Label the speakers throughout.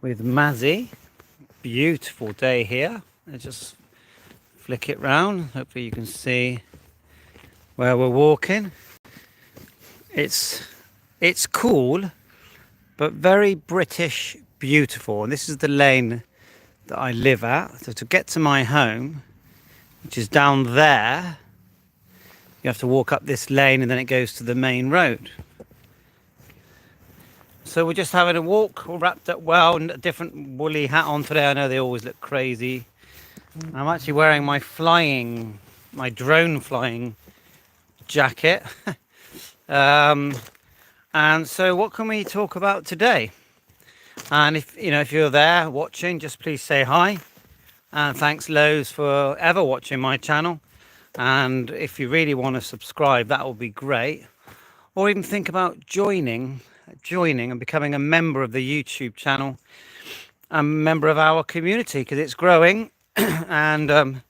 Speaker 1: with Mazzy. Beautiful day here. Let's just flick it round. Hopefully you can see where we're walking. It's cool, but very British beautiful. And this is the lane that I live at. So to get to my home, which is down there, you have to walk up this lane and then it goes to the main road. So we're just having a walk, all wrapped up well, and a different woolly hat on today. I know they always look crazy. I'm actually wearing my drone flying jacket. And so what can we talk about today? And if you're there watching, just please say hi. And thanks loads for ever watching my channel. And if you really want to subscribe, that will be great. Or even think about joining and becoming a member of the YouTube channel, a member of our community, because it's growing. and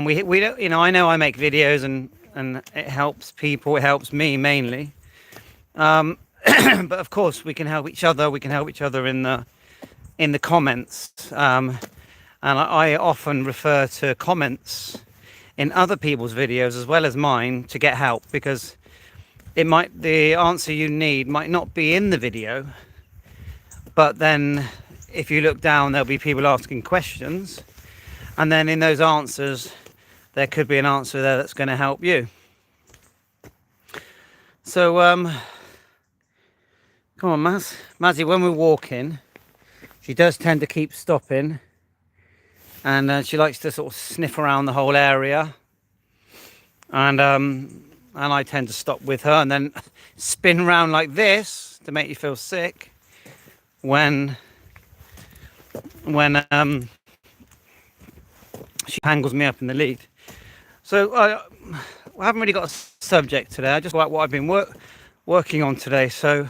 Speaker 1: we don't, I know I make videos and it helps people, it helps me mainly. But of course we can help each other. We can help each other in the comments. And I often refer to comments in other people's videos as well as mine to get help, because the answer you need might not be in the video, but then if you look down, there'll be people asking questions, and then in those answers there could be an answer there that's going to help you. So come on, Mazzy, when we're walking, she does tend to keep stopping, and she likes to sort of sniff around the whole area, and I tend to stop with her and then spin around like this to make you feel sick when she tangles me up in the lead. So I haven't really got a subject today. I just like what I've been working on today. So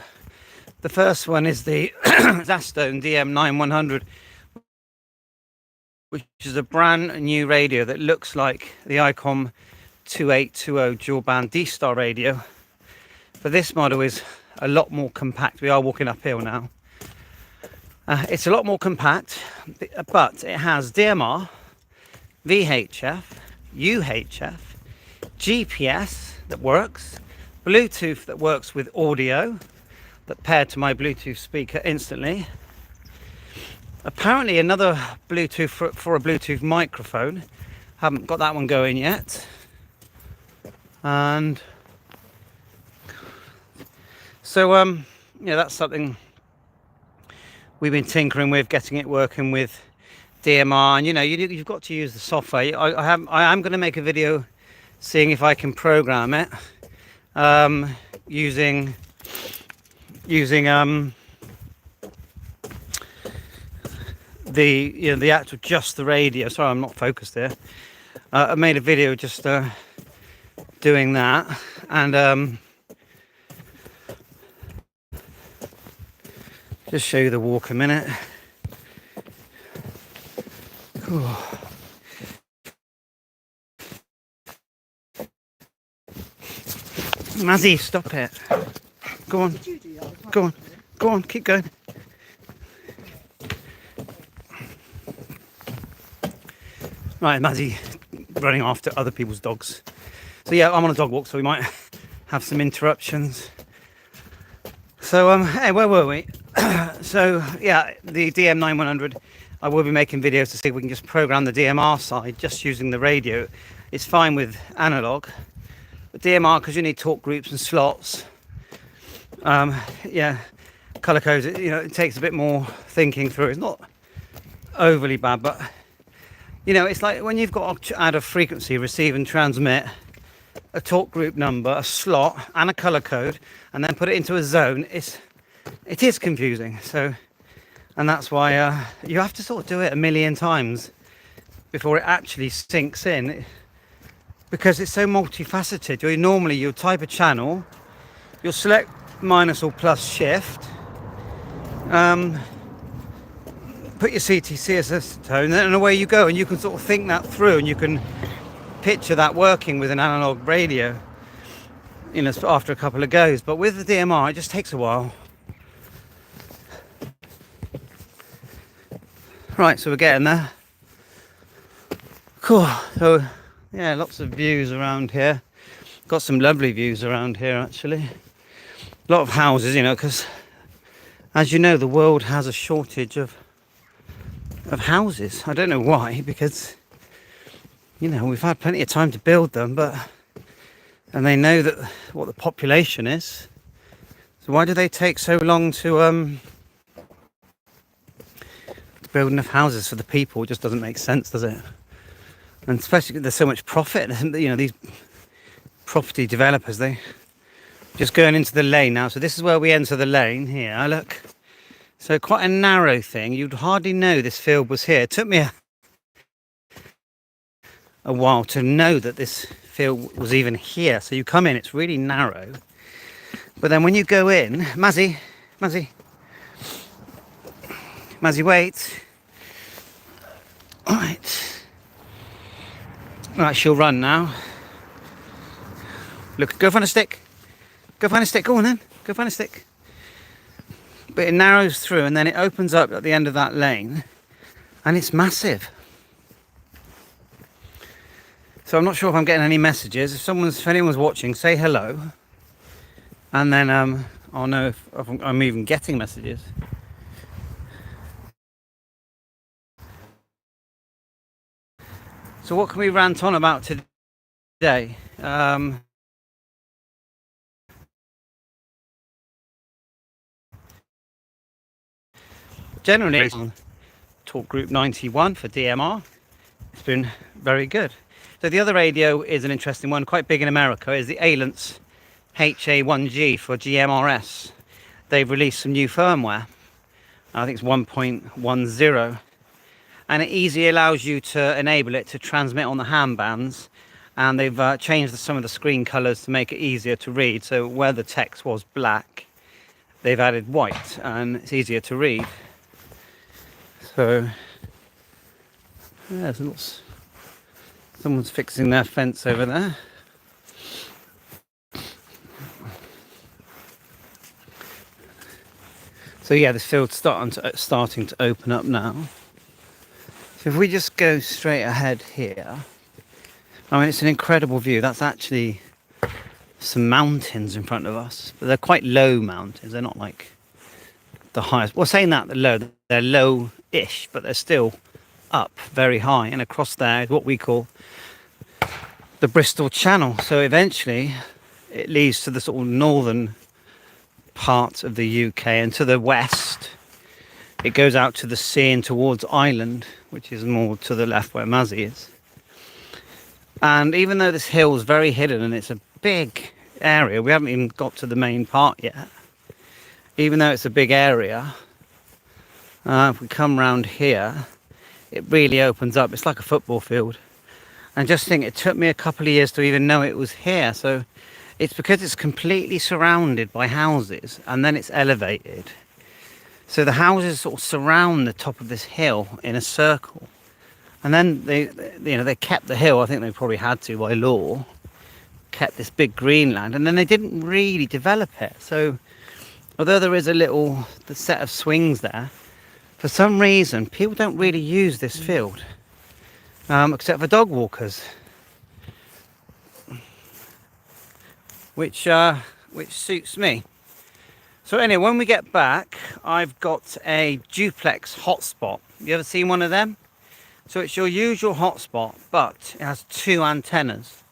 Speaker 1: the first one is the Zastone DM9100, which is a brand new radio that looks like the ICOM 2820 dual band D-Star radio, but this model is a lot more compact. We are walking uphill now. It's a lot more compact, but it has DMR, VHF, UHF, GPS that works, Bluetooth that works with audio that paired to my Bluetooth speaker instantly. Apparently another Bluetooth for a Bluetooth microphone. Haven't got that one going yet. And so that's something we've been tinkering with, getting it working with DMR, and you've got to use the software. I am going to make a video seeing if I can program it using the actual just the radio. Sorry, I'm not focused there. I made a video just doing that, and just show you the walk a minute. Cool. Mazzy, stop it. Go on, keep going. Right, Mazzy running after other people's dogs. So yeah, I'm on a dog walk, so we might have some interruptions. So hey, where were we? So yeah, the DM9100, I will be making videos to see if we can just program the DMR side just using the radio. It's fine with analog, but DMR, because you need talk groups and slots, color codes, it takes a bit more thinking through. It's not overly bad, but it's like when you've got to add a frequency, receive and transmit, a talk group number, a slot and a color code, and then put it into a zone. It is confusing. So, and that's why you have to sort of do it a million times before it actually sinks in, because it's so multifaceted. You'll type a channel, you'll select minus or plus shift, put your CTC as tone, and away you go, and you can sort of think that through, and you can picture that working with an analog radio, after a couple of goes. But with the DMR, it just takes a while. Right, so we're getting there. Cool. So yeah, lots of views around here. Got some lovely views around here actually. A lot of houses, you know, because as you know, the world has a shortage of houses. I don't know why, because you know we've had plenty of time to build them, and they know that what the population is. So why do they take so long to build enough houses for the people? It just doesn't make sense, does it? And especially because there's so much profit. You know, these property developers, they just going into the lane now. So this is where we enter the lane here. Look. So quite a narrow thing. You'd hardly know this field was here. It took me a while to know that this field was even here. So you come in, it's really narrow. But then when you go in, Mazzy, wait. Right, she'll run now. Look, go find a stick. Go find a stick. Go on then. Go find a stick. But it narrows through and then it opens up at the end of that lane and it's massive. So I'm not sure if I'm getting any messages. If anyone's watching, say hello. And then I'll know if I'm even getting messages. So what can we rant on about today? Generally on Talk Group 91 for DMR, it's been very good. So the other radio is an interesting one, quite big in America, is the Alliance HA1G for GMRS. They've released some new firmware. I think it's 1.10, and it easily allows you to enable it to transmit on the hand bands, and they've changed some of the screen colors to make it easier to read. So where the text was black, they've added white and it's easier to read. So yeah, someone's fixing their fence over there. So yeah, this field's starting to open up now. So if we just go straight ahead here, I mean, it's an incredible view. That's actually some mountains in front of us, but they're quite low mountains. They're not like the highest. Well, saying that, they're low-ish, but they're still up very high. And across there is what we call the Bristol Channel. So eventually it leads to the sort of northern part of the UK, and to the west it goes out to the sea and towards Ireland, which is more to the left where Mazzy is. And even though this hill is very hidden and it's a big area, we haven't even got to the main part yet. Even though it's a big area, if we come round here, it really opens up. It's like a football field. And just think, it took me a couple of years to even know it was here. So it's because it's completely surrounded by houses and then it's elevated. So the houses sort of surround the top of this hill in a circle. And then they kept the hill. I think they probably had to by law, kept this big green land, and then they didn't really develop it. So although there is the set of swings there, for some reason people don't really use this field, except for dog walkers, which suits me. So anyway, when we get back, I've got a duplex hotspot. You ever seen one of them? So it's your usual hotspot, but it has two antennas.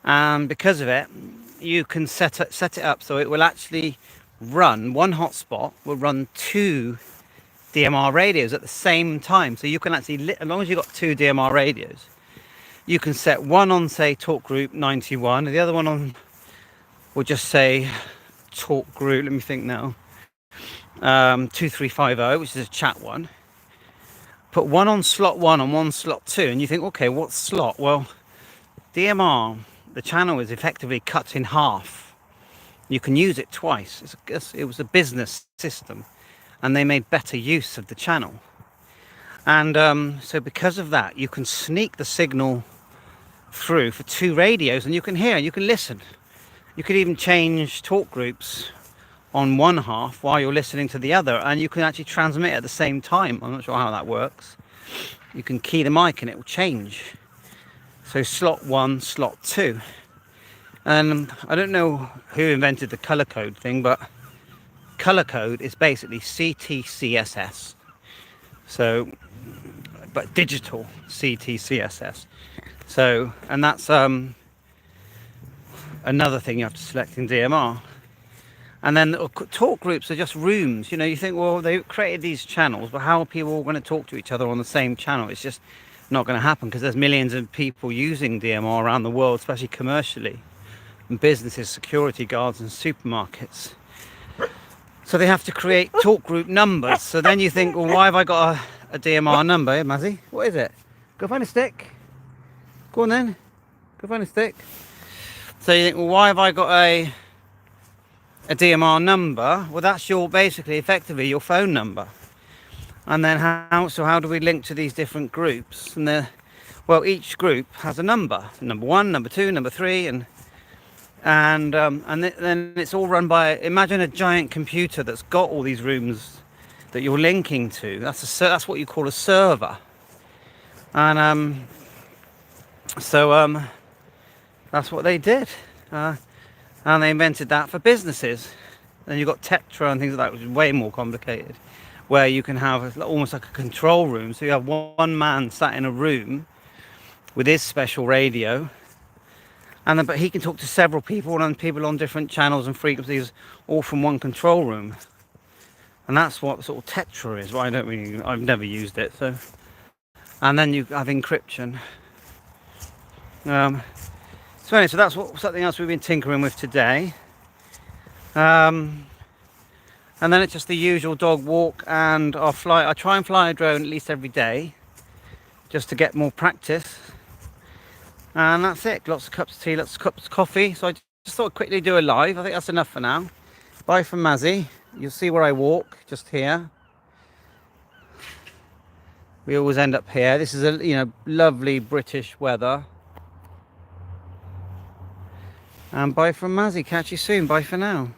Speaker 1: And because of it, you can set it up so it will actually run, one hotspot will run two DMR radios at the same time. So you can actually, as long as you've got two DMR radios, you can set one on, say, Talk Group 91, and the other one on, we'll just say Talk Group, let me think now, 2350, which is a chat one. Put one on slot 1 and one slot 2, and you think, okay, what slot? Well, DMR, the channel is effectively cut in half. You can use it twice. It was a business system, and they made better use of the channel. And so because of that, you can sneak the signal through for two radios, and you can hear and you can listen. You could even change talk groups on one half while you're listening to the other, and you can actually transmit at the same time. I'm not sure how that works. You can key the mic and it will change. So slot 1, slot 2. And I don't know who invented the color code thing, but color code is basically CTCSS. So, but digital CTCSS. So, and that's another thing you have to select in DMR. And then talk groups are just rooms. You know, you think, well, they created these channels, but how are people all going to talk to each other on the same channel? It's just not going to happen, because there's millions of people using DMR around the world, especially commercially, and businesses, security guards and supermarkets. So they have to create talk group numbers. So then you think, well, why have I got a DMR number? Hey, Mazzy, what is it? Go find a stick. Go on then. Go find a stick. So you think, well, why have I got a DMR number? Well, that's your, basically, effectively your phone number. And then how do we link to these different groups? And well, each group has a number. Number 1, number 2, number 3, and then it's all run by, imagine a giant computer that's got all these rooms that you're linking to. That's what you call a server. And that's what they did. And they invented that for businesses. Then you've got Tetra and things like that, which is way more complicated, where you can have almost like a control room. So you have one man sat in a room with his special radio, and but he can talk to several people, and people on different channels and frequencies, all from one control room. And that's what sort of Tetra is. Well, I've never used it. So, and then you have encryption. So anyway, so that's something else we've been tinkering with today. And then it's just the usual dog walk, and I try and fly a drone at least every day, just to get more practice. And that's it. Lots of cups of tea, lots of cups of coffee. So I just thought I'd quickly do a live. I think that's enough for now. Bye from Mazzy. You'll see where I walk, just here. We always end up here. This is lovely British weather. And bye from Mazzy. Catch you soon. Bye for now.